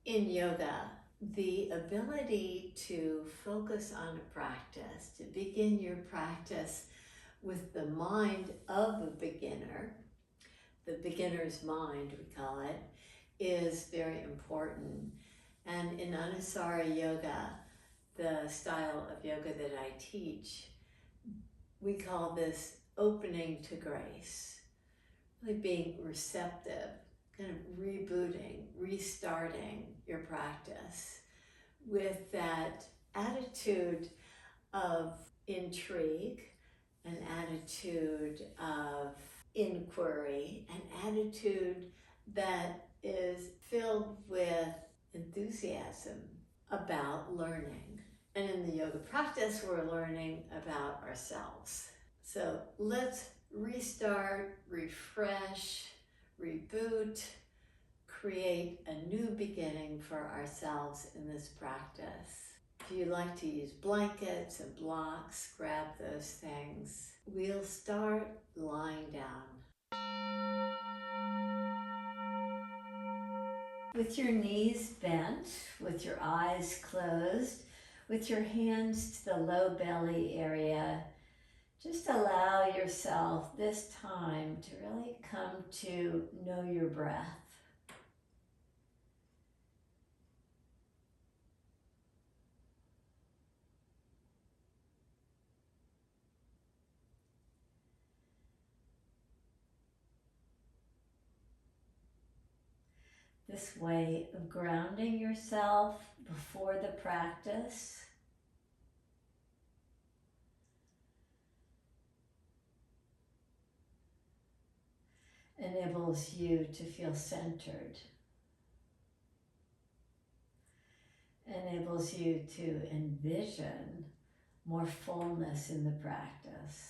In yoga, the ability to focus on a practice, to begin your practice with the mind of a beginner, the beginner's mind, we call it, is very important. And in Anusara Yoga, the style of yoga that I teach, we call this opening to grace, really being receptive, kind of rebooting, restarting your practice with that attitude of intrigue, an attitude of inquiry, an attitude that is filled with enthusiasm about learning. And in the yoga practice, we're learning about ourselves. So let's restart, refresh, reboot, create a new beginning for ourselves in this practice. If you like to use blankets and blocks, grab those things. We'll start lying down. With your knees bent, with your eyes closed, with your hands to the low belly area, just allow yourself this time to really come to know your breath. This way of grounding yourself before the practice enables you to feel centered, enables you to envision more fullness in the practice.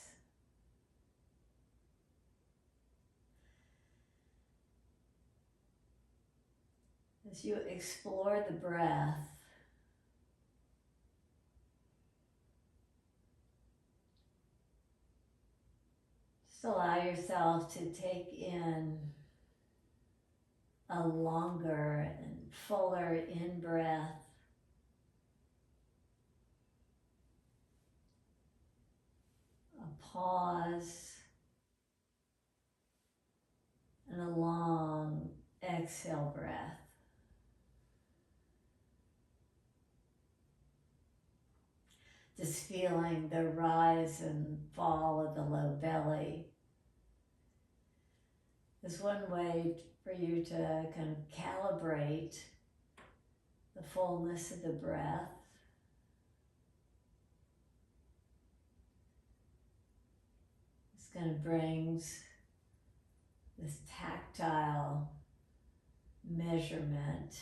As you explore the breath, just allow yourself to take in a longer and fuller in-breath, a pause, and a long exhale breath. Just feeling the rise and fall of the low belly is one way for you to kind of calibrate the fullness of the breath. This kind of brings this tactile measurement.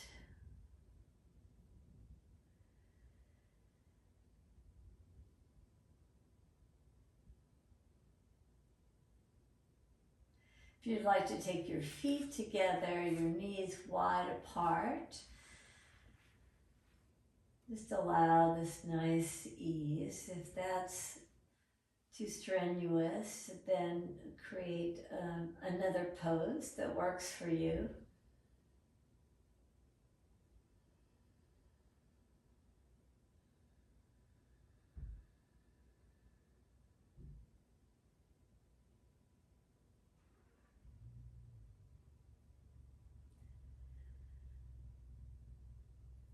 If you'd like to take your feet together, your knees wide apart, just allow this nice ease. If that's too strenuous, then create another pose that works for you.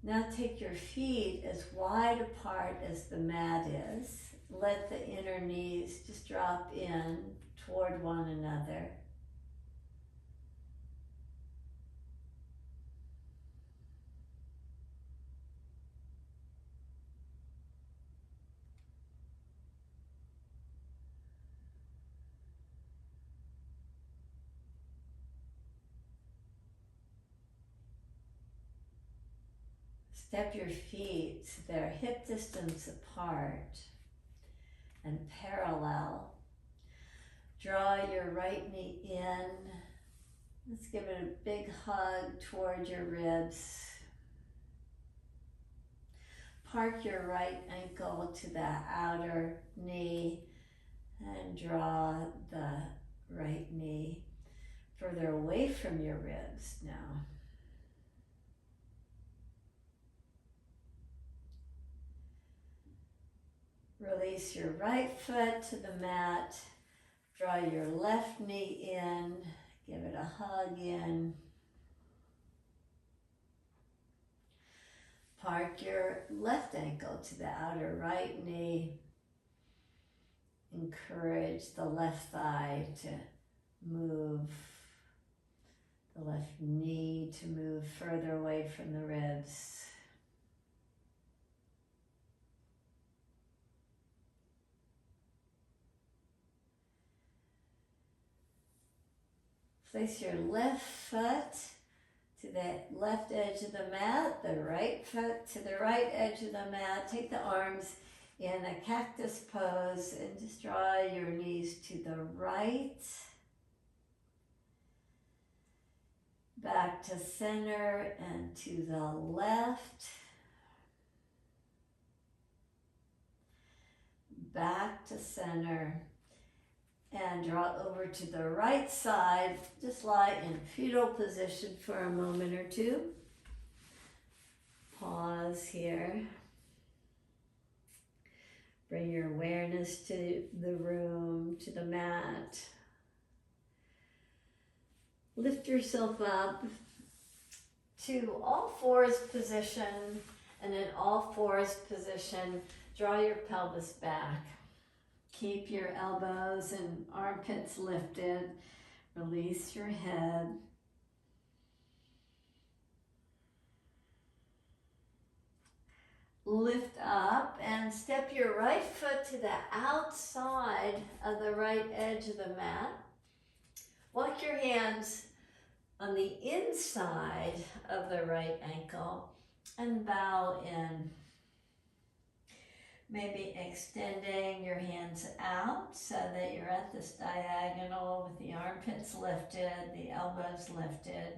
Now take your feet as wide apart as the mat is. Let the inner knees just drop in toward one another. Step your feet so they're hip distance apart and parallel. Draw your right knee in. Let's give it a big hug toward your ribs. Park your right ankle to the outer knee and draw the right knee further away from your ribs now. Release your right foot to the mat. Draw your left knee in. Give it a hug in. Park your left ankle to the outer right knee. Encourage the left thigh to move. The left knee to move further away from the ribs. Place your left foot to the left edge of the mat, the right foot to the right edge of the mat. Take the arms in a cactus pose and just draw your knees to the right. Back to center and to the left. Back to center. And draw over to the right side. Just lie in fetal position for a moment or two. Pause here. Bring your awareness to the room, to the mat. Lift yourself up to all fours position, and in all fours position, draw your pelvis back. Keep your elbows and armpits lifted. Release your head. Lift up and step your right foot to the outside of the right edge of the mat. Walk your hands on the inside of the right ankle and bow in. Maybe extending your hands out so that you're at this diagonal with the armpits lifted, the elbows lifted.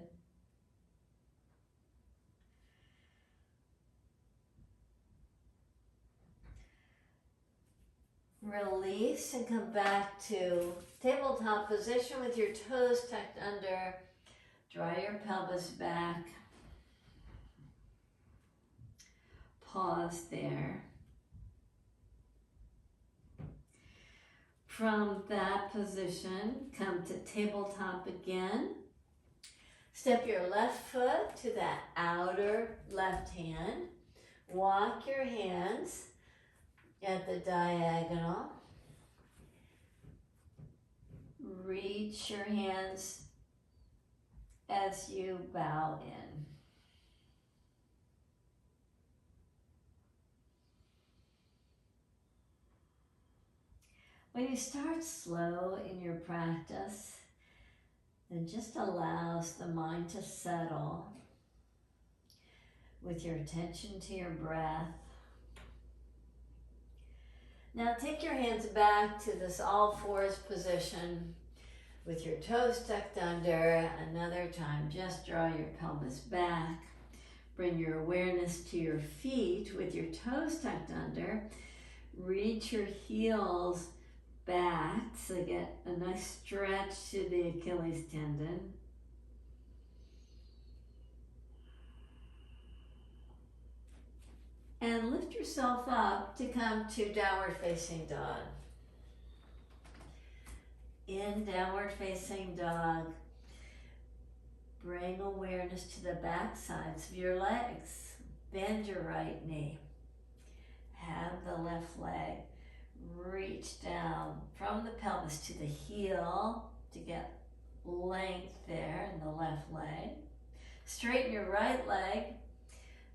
Release and come back to tabletop position with your toes tucked under. Draw your pelvis back. Pause there. From that position, come to tabletop again. Step your left foot to that outer left hand. Walk your hands at the diagonal. Reach your hands as you bow in. When you start slow in your practice, it just allows the mind to settle with your attention to your breath. Now take your hands back to this all fours position with your toes tucked under. Another time, just draw your pelvis back. Bring your awareness to your feet with your toes tucked under. Reach your heels back so get a nice stretch to the Achilles tendon. And lift yourself up to come to downward facing dog. In downward facing dog, bring awareness to the back sides of your legs. Bend your right knee. Have the left leg reach down from the pelvis to the heel to get length there in the left leg. Straighten your right leg.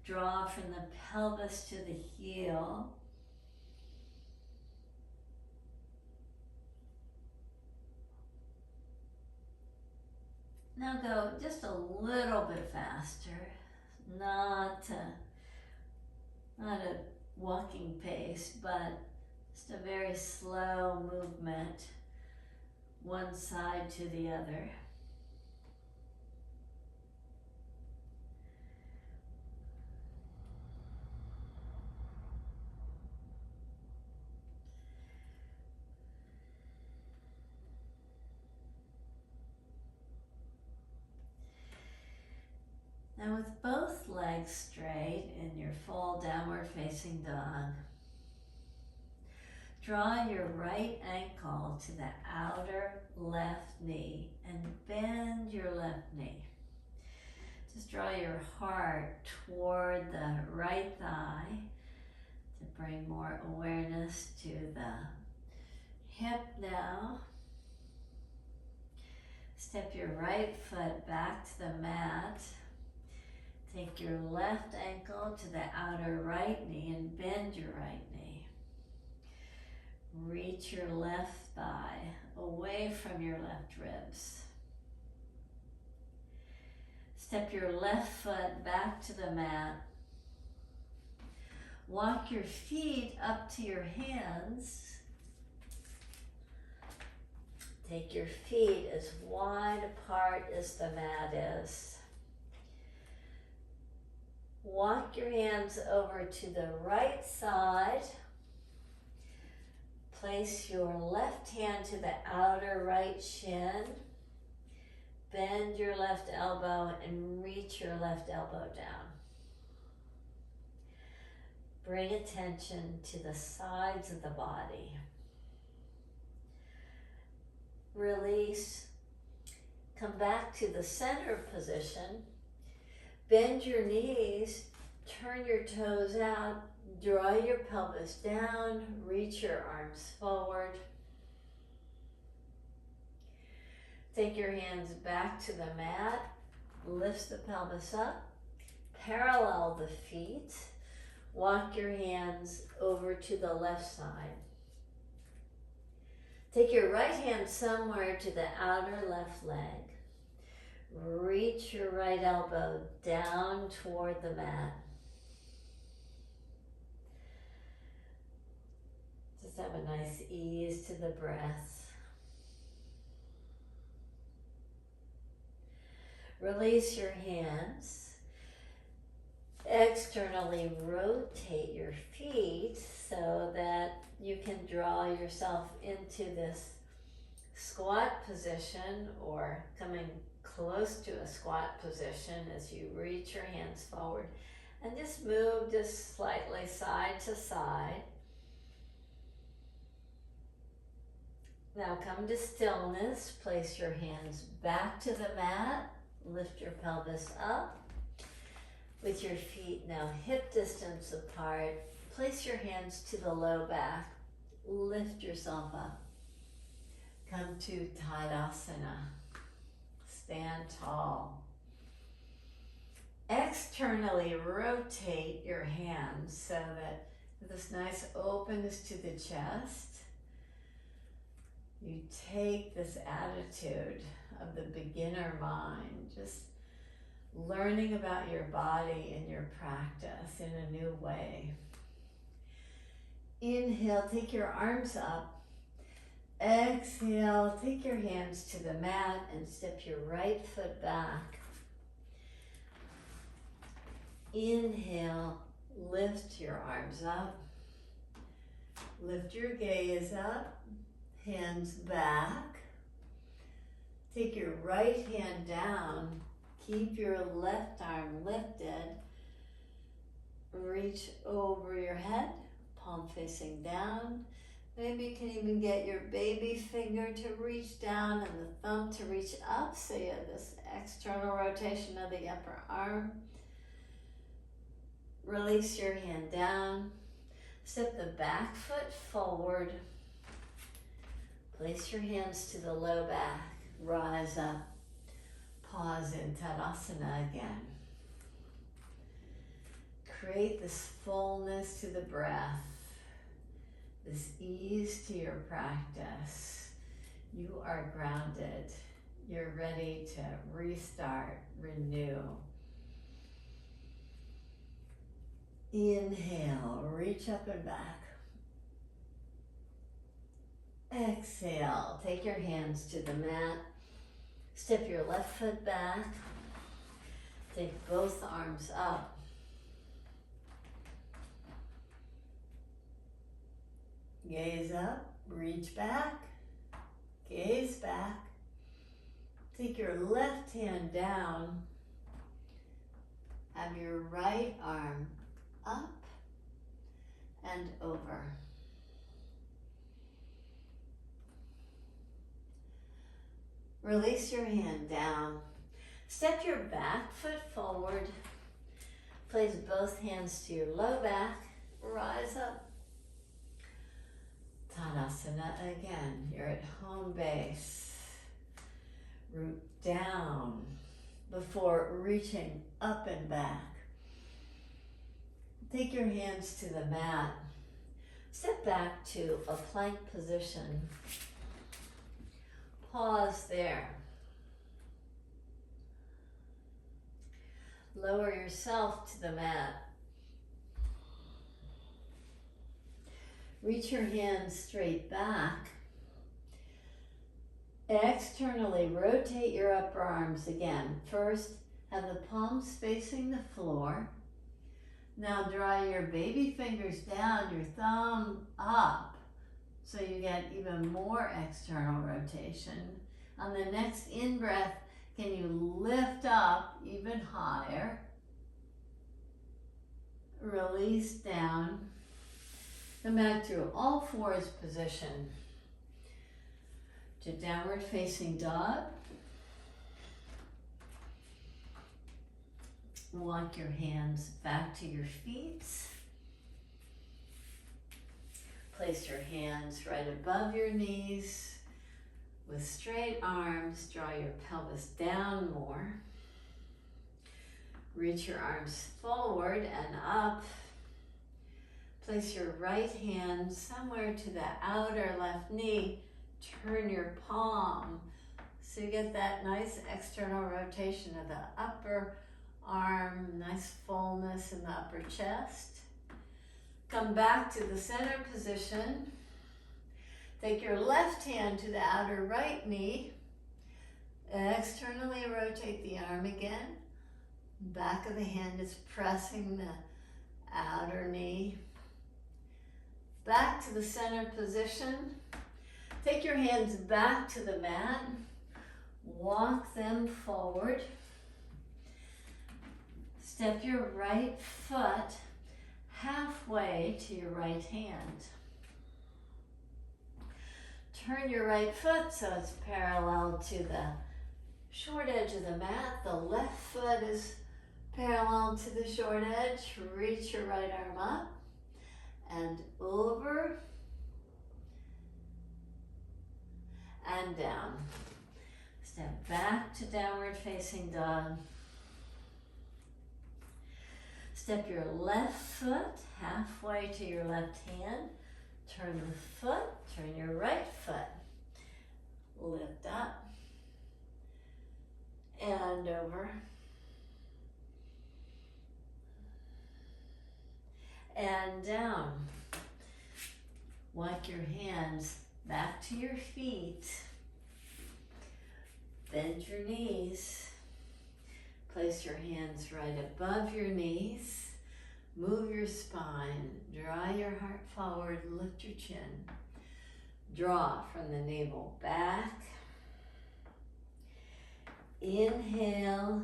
Draw from the pelvis to the heel. Now go just a little bit faster, not a walking pace, but just a very slow movement, one side to the other. Now with both legs straight in your full downward facing dog, Draw your right ankle to the outer left knee and bend your left knee. Just draw your heart toward the right thigh to bring more awareness to the hip now. Step your right foot back to the mat. Take your left ankle to the outer right knee and bend your right knee. Reach your left thigh away from your left ribs. Step your left foot back to the mat. Walk your feet up to your hands. Take your feet as wide apart as the mat is. Walk your hands over to the right side. Place your left hand to the outer right shin. Bend your left elbow and reach your left elbow down. Bring attention to the sides of the body. Release. Come back to the center position. Bend your knees. Turn your toes out. Draw your pelvis down. Reach your arms forward. Take your hands back to the mat. Lift the pelvis up. Parallel the feet. Walk your hands over to the left side. Take your right hand somewhere to the outer left leg. Reach your right elbow down toward the mat. Just have a nice ease to the breath. Release your hands. Externally rotate your feet so that you can draw yourself into this squat position or coming close to a squat position as you reach your hands forward. And just move just slightly side to side. Now come to stillness. Place your hands back to the mat. Lift your pelvis up. With your feet now hip distance apart, place your hands to the low back. Lift yourself up. Come to Utkatasana. Stand tall. Externally rotate your hands so that this nice openness to the chest. You take this attitude of the beginner mind, just learning about your body and your practice in a new way. Inhale, take your arms up. Exhale, take your hands to the mat and step your right foot back. Inhale, lift your arms up. Lift your gaze up, hands back. Take your right hand down. Keep your left arm lifted. Reach over your head, palm facing down. Maybe you can even get your baby finger to reach down and the thumb to reach up, so you have this external rotation of the upper arm. Release your hand down. Step the back foot forward. Place your hands to the low back. Rise up. Pause in Tadasana again. Create this fullness to the breath, this ease to your practice. You are grounded. You're ready to restart, renew. Inhale, reach up and back. Exhale, take your hands to the mat. Step your left foot back. Take both arms up. Gaze up, reach back, gaze back. Take your left hand down. Have your right arm up and over. Release your hand down. Step your back foot forward. Place both hands to your low back. Rise up. Konasana again. You're at home base. Root down before reaching up and back. Take your hands to the mat. Step back to a plank position. Pause there. Lower yourself to the mat. Reach your hands straight back. Externally rotate your upper arms again. First, have the palms facing the floor. Now draw your baby fingers down, your thumb up, so you get even more external rotation. On the next in-breath, can you lift up even higher? Release down. Come back to all fours position. To downward facing dog. Walk your hands back to your feet. Place your hands right above your knees. With straight arms, draw your pelvis down more. Reach your arms forward and up. Place your right hand somewhere to the outer left knee. Turn your palm so you get that nice external rotation of the upper arm, nice fullness in the upper chest. Come back to the center position. Take your left hand to the outer right knee. Externally rotate the arm again. Back of the hand is pressing the outer knee. Back to the center position. Take your hands back to the mat. Walk them forward. Step your right foot halfway to your right hand. Turn your right foot so it's parallel to the short edge of the mat. The left foot is parallel to the short edge. Reach your right arm up and over and down. Step back to downward facing dog. Step your left foot halfway to your left hand. Turn the foot, turn your right foot. Lift up and over and down. Walk your hands back to your feet. Bend your knees. Place your hands right above your knees. Move your spine. Draw your heart forward. Lift your chin. Draw from the navel back. Inhale.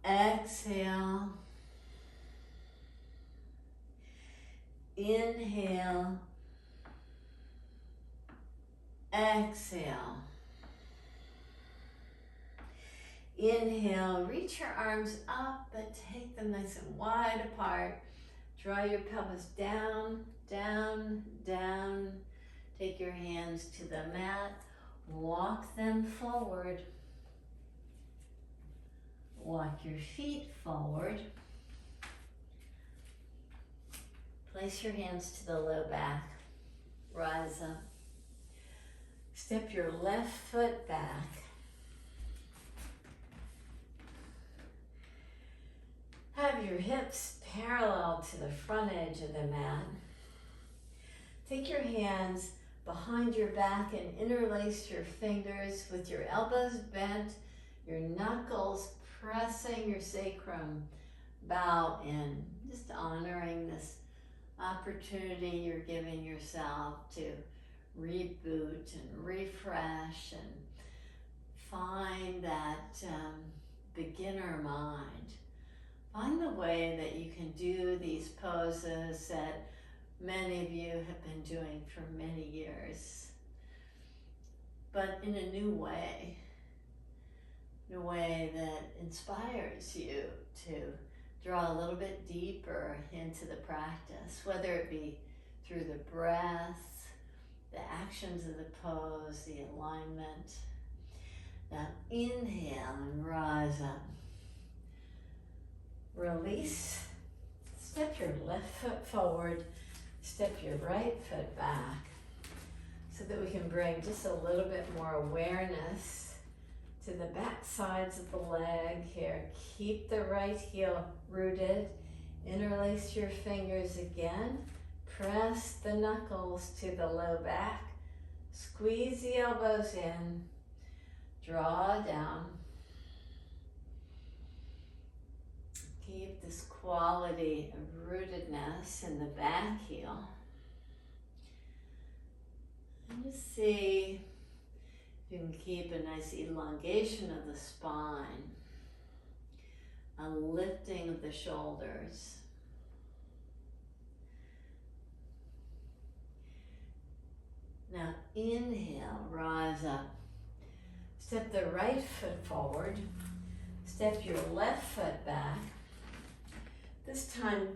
Exhale. Inhale. Exhale. Inhale, reach your arms up, but take them nice and wide apart. Draw your pelvis down, down, down. Take your hands to the mat. Walk them forward. Walk your feet forward. Place your hands to the low back. Rise up. Step your left foot back. Have your hips parallel to the front edge of the mat. Take your hands behind your back and interlace your fingers with your elbows bent, your knuckles pressing your sacrum. Bow in, just honoring this opportunity you're giving yourself to reboot and refresh and find that beginner mind. Find the way that you can do these poses that many of you have been doing for many years. but in a new way. In a way that inspires you to draw a little bit deeper into the practice, whether it be through the breath, the actions of the pose, the alignment. Now inhale and rise up. Release. Step your left foot forward, step your right foot back, so that we can bring just a little bit more awareness to the back sides of the leg here. Keep the right heel rooted. Interlace your fingers again. Press the knuckles to the low back. Squeeze the elbows in. Draw down. Keep this quality of rootedness in the back heel. And just see if you can keep a nice elongation of the spine, a lifting of the shoulders. Now inhale, rise up. Step the right foot forward. Step your left foot back. This time,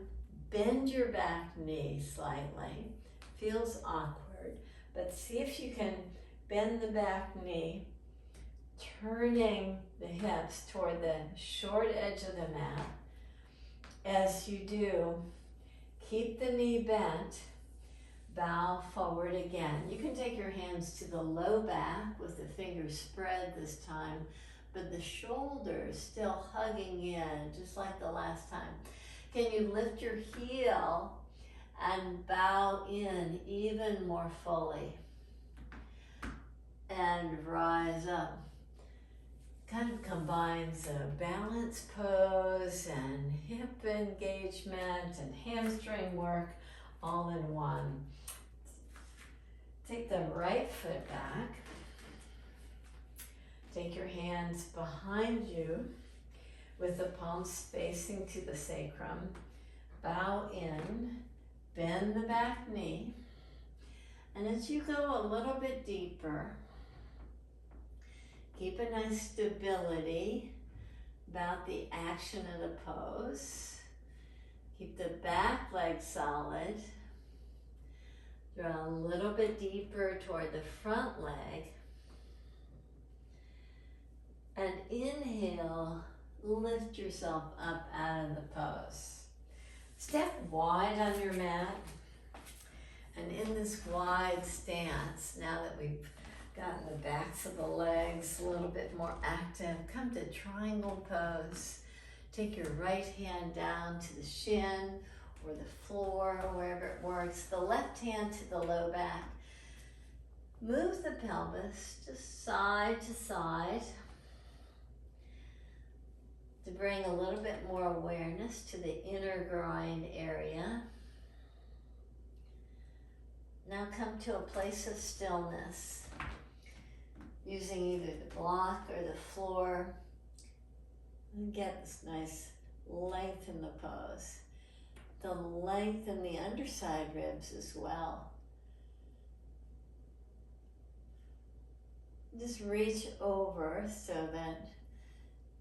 bend your back knee slightly. Feels awkward, but see if you can bend the back knee, turning the hips toward the short edge of the mat. As you do, keep the knee bent. Bow forward again. You can take your hands to the low back with the fingers spread this time, but the shoulders still hugging in, just like the last time. Can you lift your heel and bow in even more fully? And rise up. Kind of combines a balance pose and hip engagement and hamstring work all in one. Take the right foot back. Take your hands behind you with the palms facing to the sacrum. Bow in, bend the back knee. And as you go a little bit deeper, keep a nice stability about the action of the pose. Keep the back leg solid. Draw a little bit deeper toward the front leg. And inhale, lift yourself up out of the pose. Step wide on your mat. And in this wide stance, now that we've gotten the backs of the legs a little bit more active, come to triangle pose. Take your right hand down to the shin or the floor or wherever it works. The left hand to the low back. Move the pelvis just side to side to bring a little bit more awareness to the inner groin area. Now come to a place of stillness, using either the block or the floor. And get this nice length in the pose. The length in the underside ribs as well. Just reach over so that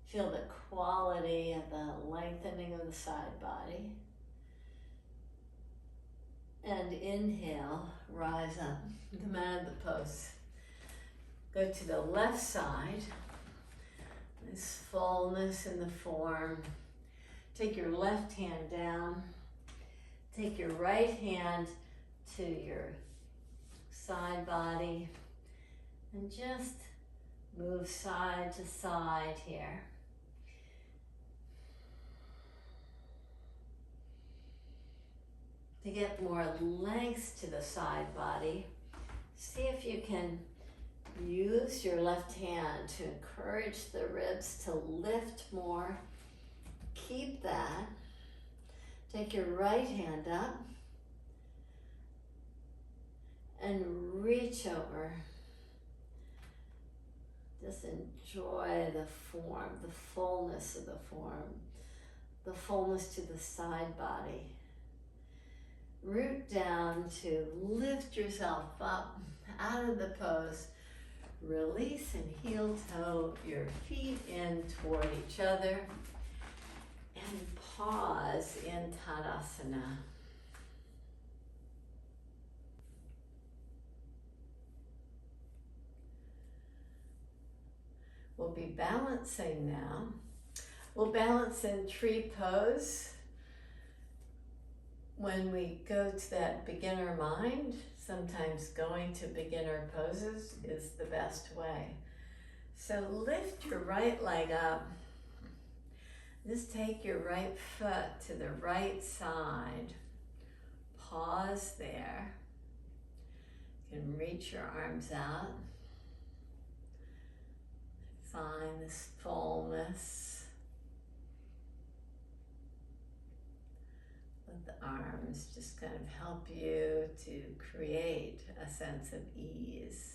feel the quality of the lengthening of the side body. And inhale, rise up, come out of the pose. Go to the left side. This fullness in the form. Take your left hand down. Take your right hand to your side body. And just move side to side here. To get more length to the side body, see if you can use your left hand to encourage the ribs to lift more. Keep that. Take your right hand up and reach over. Just enjoy the form, the fullness of the form, the fullness to the side body. Root down to lift yourself up out of the pose. Release and heel toe your feet in toward each other. And pause in Tadasana. We'll be balancing now. We'll balance in tree pose. When we go to that beginner mind, sometimes going to beginner poses is the best way. So lift your right leg up. Just take your right foot to the right side. Pause there. You can reach your arms out. Find this fullness. Let the arms just kind of help you to create a sense of ease.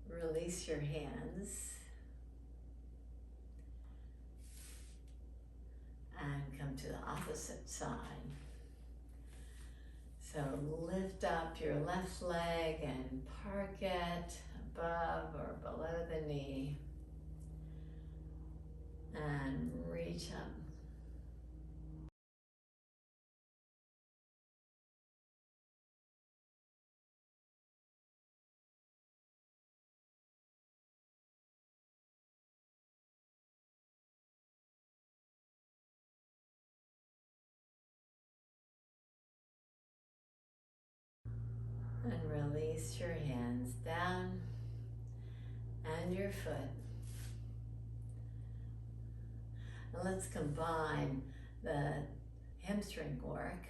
Release your hands and come to the opposite side. So lift up your left leg and park it above or below the knee and reach up. And release your hands down and your foot. And let's combine the hamstring work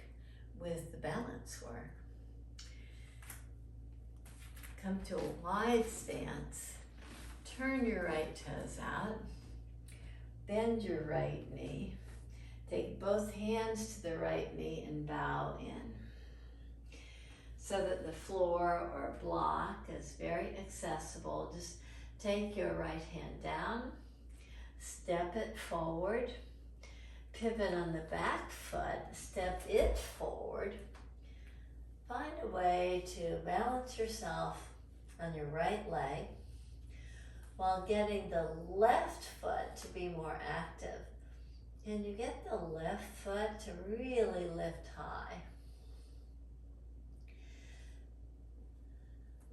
with the balance work. Come to a wide stance. Turn your right toes out. Bend your right knee. Take both hands to the right knee and bow in, so that the floor or block is very accessible. Just take your right hand down, step it forward, pivot on the back foot, step it forward. Find a way to balance yourself on your right leg while getting the left foot to be more active. And you get the left foot to really lift high.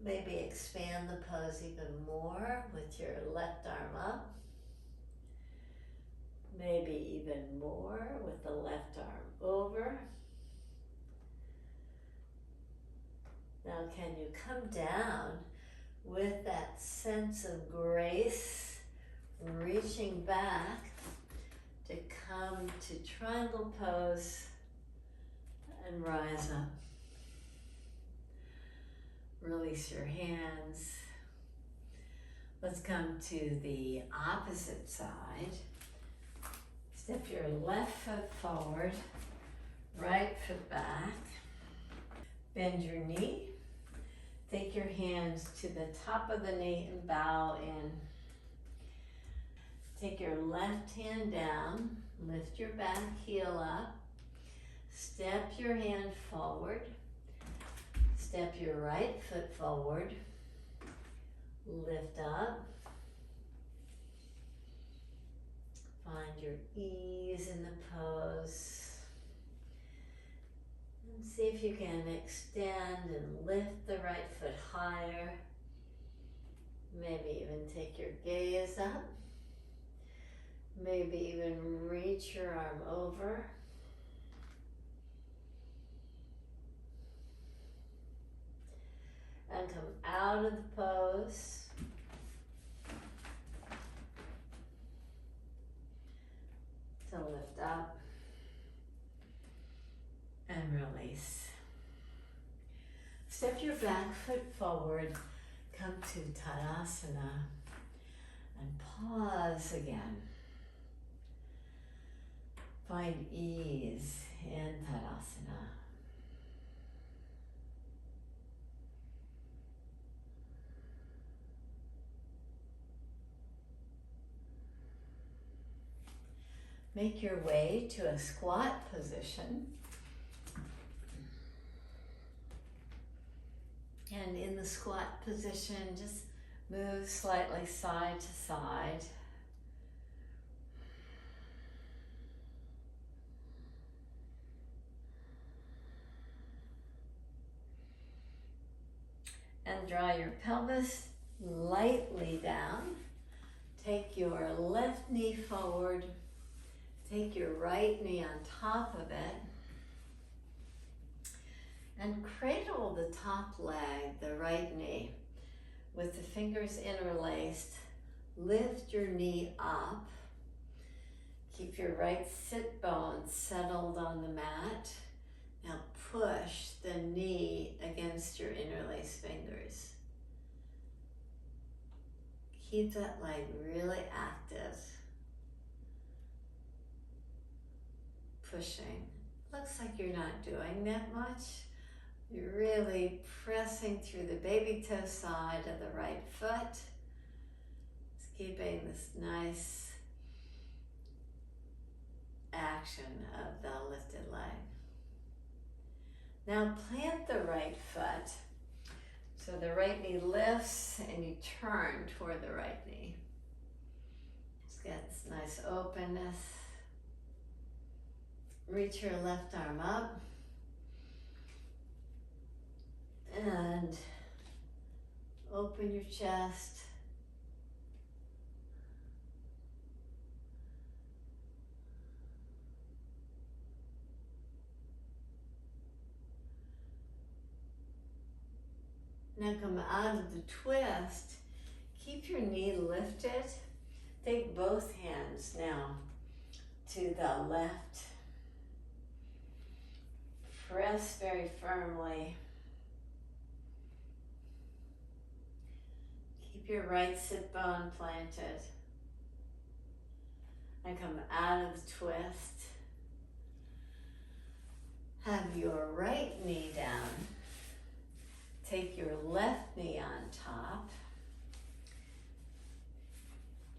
Maybe expand the pose even more with your left arm up. Maybe even more with the left arm over. Now can you come down with that sense of grace, reaching back to come to triangle pose and rise up. Release your hands. Let's come to the opposite side. Step your left foot forward, right foot back. Bend your knee. Take your hands to the top of the knee and bow in. Take your left hand down, lift your back heel up. Step your hand forward. Step your right foot forward. Lift up. Find your ease in the pose. And see if you can extend and lift the right foot higher. Maybe even take your gaze up. Maybe even reach your arm over. And come out of the pose. To lift up and release. Step your back foot forward, come to Tadasana and pause again. Find ease in Tadasana. Make your way to a squat position. And in the squat position, just move slightly side to side. And draw your pelvis lightly down. Take your left knee forward. Take your right knee on top of it. And cradle the top leg, the right knee, with the fingers interlaced. Lift your knee up. Keep your right sit bone settled on the mat. Now push the knee against your interlaced fingers. Keep that leg really active. Pushing. Looks like you're not doing that much. You're really pressing through the baby toe side of the right foot. Just keeping this nice action of the lifted leg. Now plant the right foot. So the right knee lifts and you turn toward the right knee. Just get this nice openness. Reach your left arm up. And open your chest. Now come out of the twist. Keep your knee lifted. Take both hands now to the left. Press very firmly. Keep your right sit bone planted. And come out of the twist. Have your right knee down. Take your left knee on top.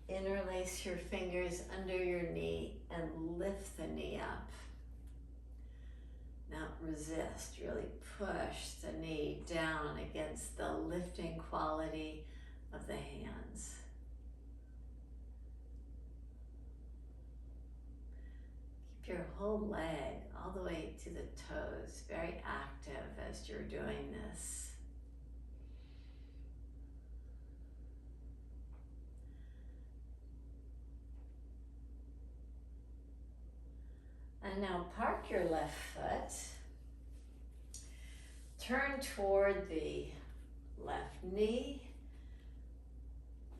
Interlace your fingers under your knee and lift the knee up. Now resist, really push the knee down against the lifting quality of the hands. Keep your whole leg all the way to the toes, very active as you're doing this. And now park your left foot. Turn toward the left knee.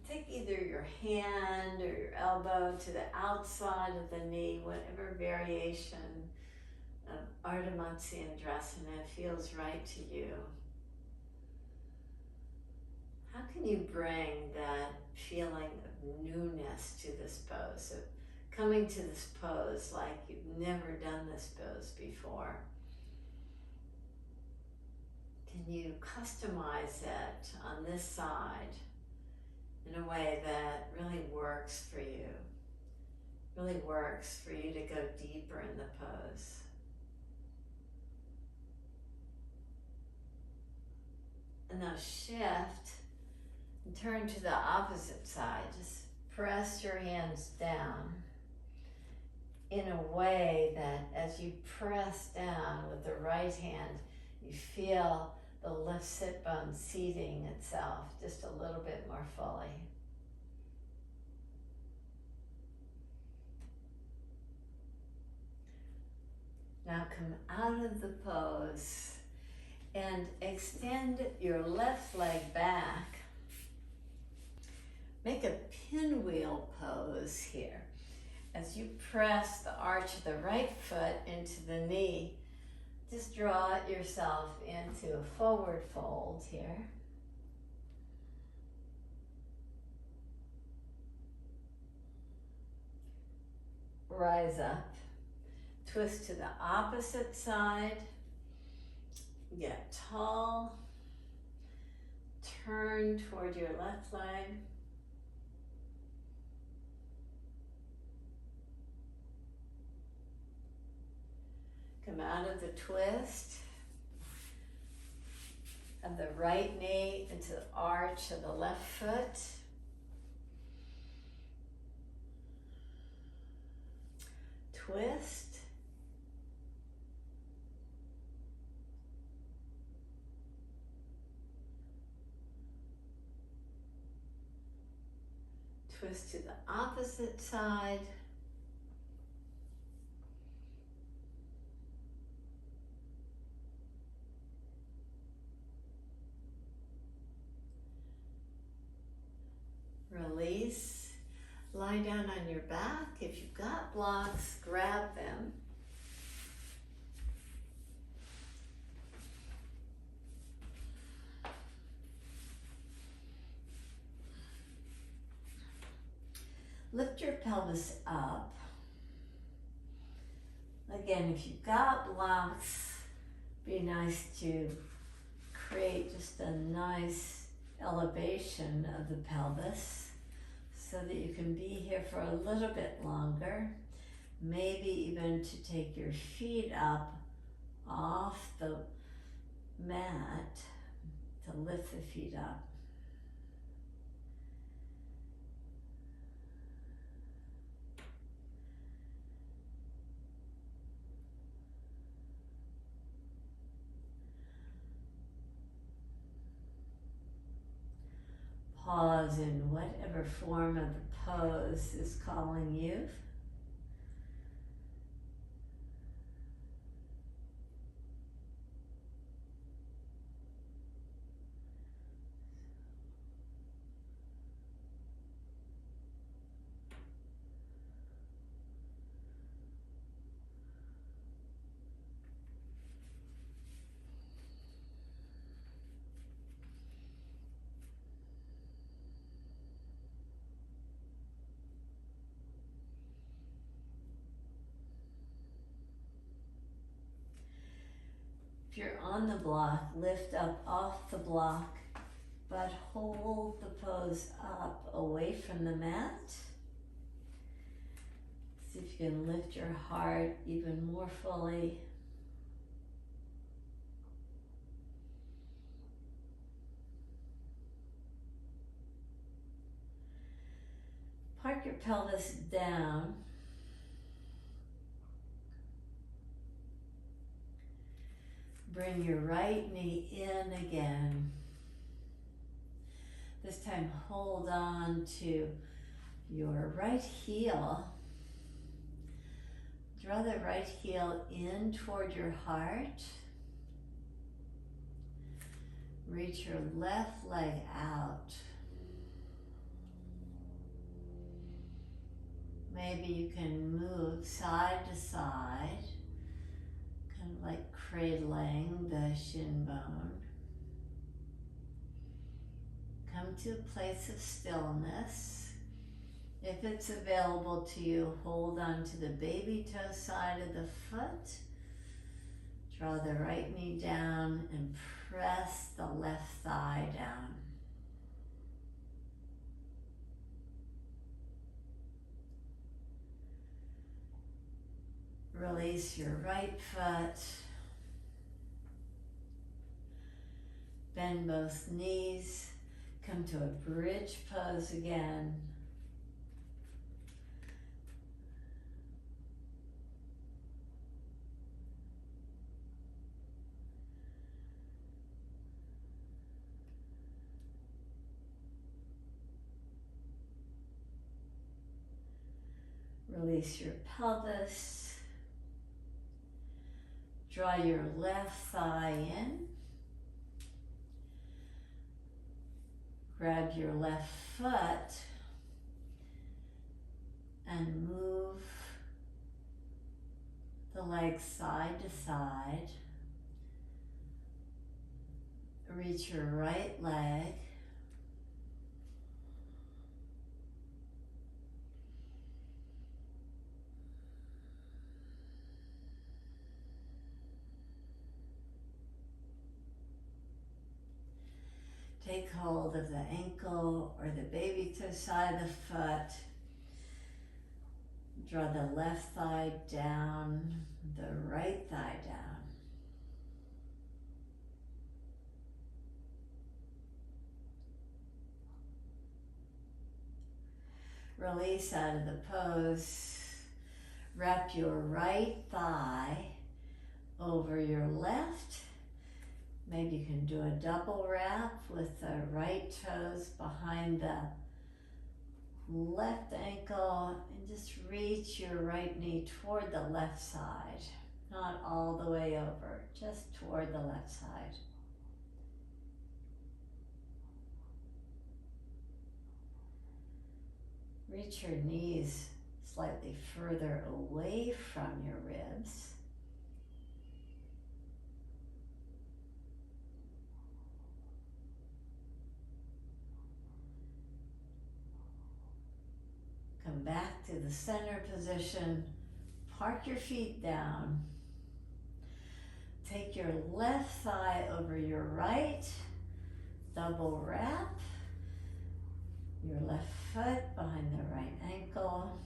Take either your hand or your elbow to the outside of the knee, whatever variation of Ardha matsyendrasana feels right to you. How can you bring that feeling of newness to this pose? So coming to this pose like you've never done this pose before. Can you customize it on this side in a way that really works for you? Really works for you to go deeper in the pose. And now shift and turn to the opposite side. Just press your hands down in a way that as you press down with the right hand, you feel the left sit bone seating itself just a little bit more fully. Now come out of the pose and extend your left leg back. Make a pinwheel pose here. As you press the arch of the right foot into the knee, just draw yourself into a forward fold here. Rise up, twist to the opposite side, get tall, turn toward your left leg. Come out of the twist. of the right knee into the arch of the left foot. Twist. Twist to the opposite side. Release. Lie down on your back. If you've got blocks, grab them. Lift your pelvis up. Again, if you've got blocks, be nice to create just a nice elevation of the pelvis so that you can be here for a little bit longer. Maybe even to take your feet up off the mat to lift the feet up. Pause in whatever form of the pose is calling you. If you're on the block, lift up off the block, but hold the pose up away from the mat. See if you can lift your heart even more fully. Park your pelvis down. Bring your right knee in again. This time hold on to your right heel. Draw the right heel in toward your heart. Reach your left leg out. Maybe you can move side to side, kind of like cradling the shin bone. Come to a place of stillness. If it's available to you, hold on to the baby toe side of the foot. Draw the right knee down and press the left thigh down. Release your right foot. Bend both knees. Come to a bridge pose again. Release your pelvis. Draw your left thigh in. Grab your left foot and move the legs side to side. Reach your right leg. Take hold of the ankle or the baby toe side of the foot. Draw the left thigh down, the right thigh down. Release out of the pose. Wrap your right thigh over your left. Maybe you can do a double wrap with the right toes behind the left ankle and just reach your right knee toward the left side. Not all the way over, just toward the left side. Reach your knees slightly further away from your ribs. Come back to the center position. Park your feet down. Take your left thigh over your right. Double wrap. Your left foot behind the right ankle.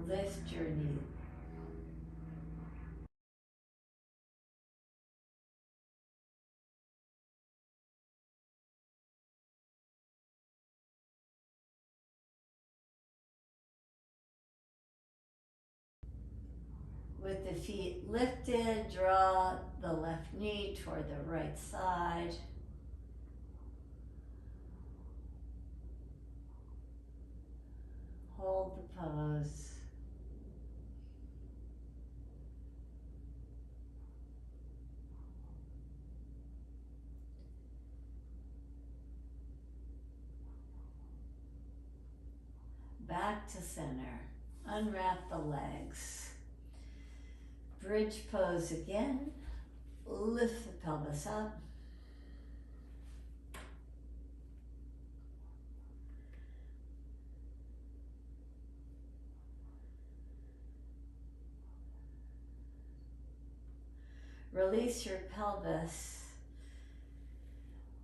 Lift your knee. With the feet lifted, draw the left knee toward the right side. Hold the pose. Back to center. Unwrap the legs. Bridge pose again. Lift the pelvis up. Release your pelvis.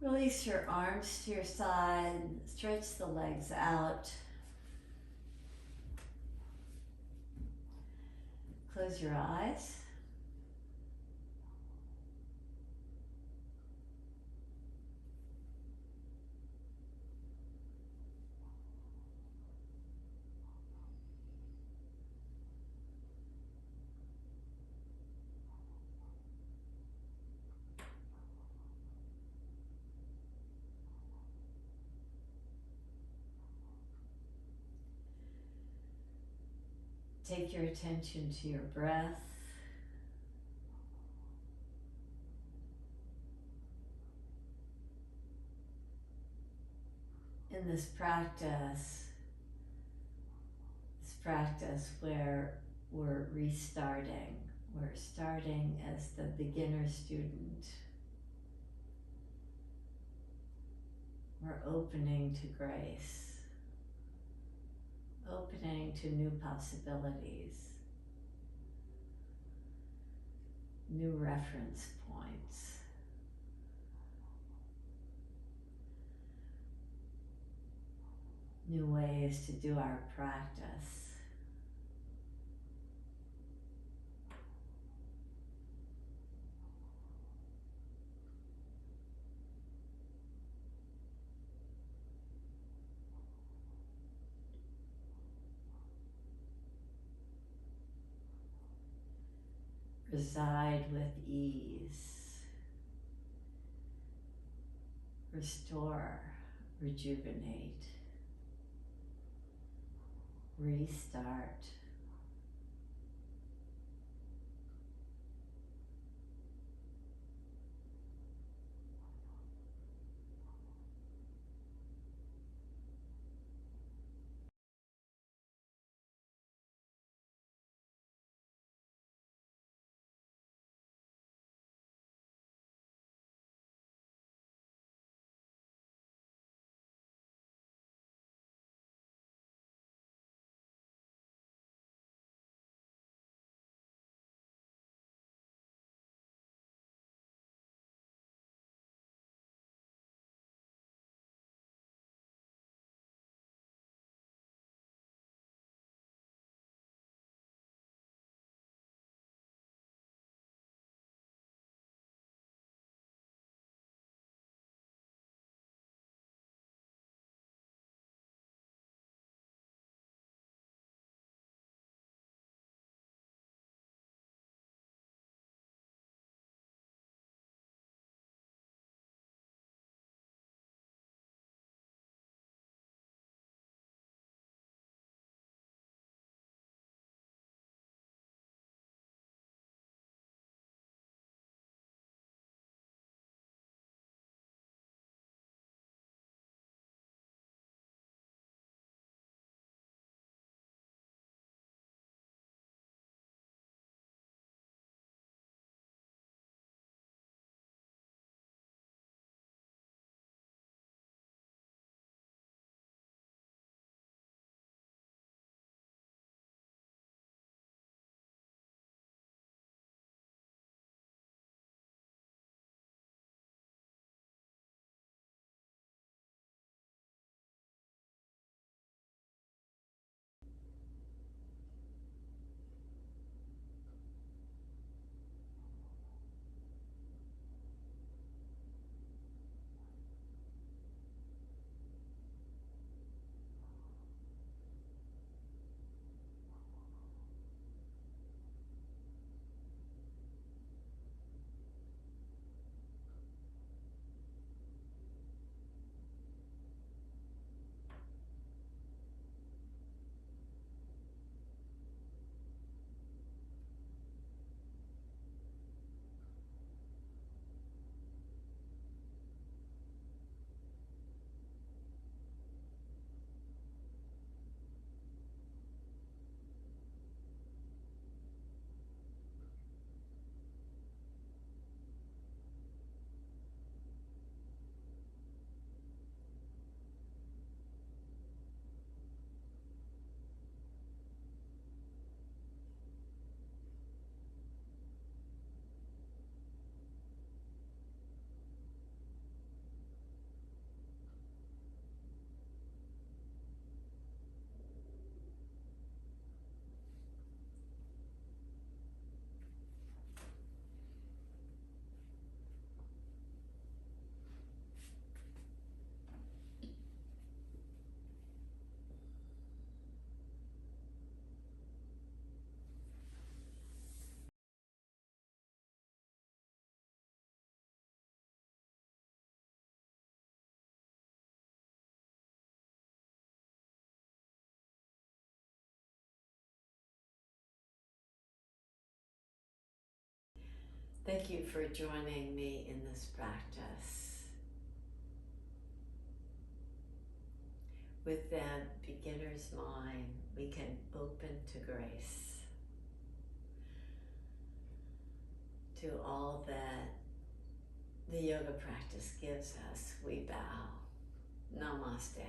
Release your arms to your side. Stretch the legs out. Close your eyes. Take your attention to your breath. In this practice where we're restarting, we're starting as the beginner student. We're opening to grace, opening to new possibilities, new reference points. New ways to do our practice. Reside with ease. Restore, rejuvenate. Restart. Thank you for joining me in this practice. With that beginner's mind, we can open to grace, to all that the yoga practice gives us. We bow. Namaste.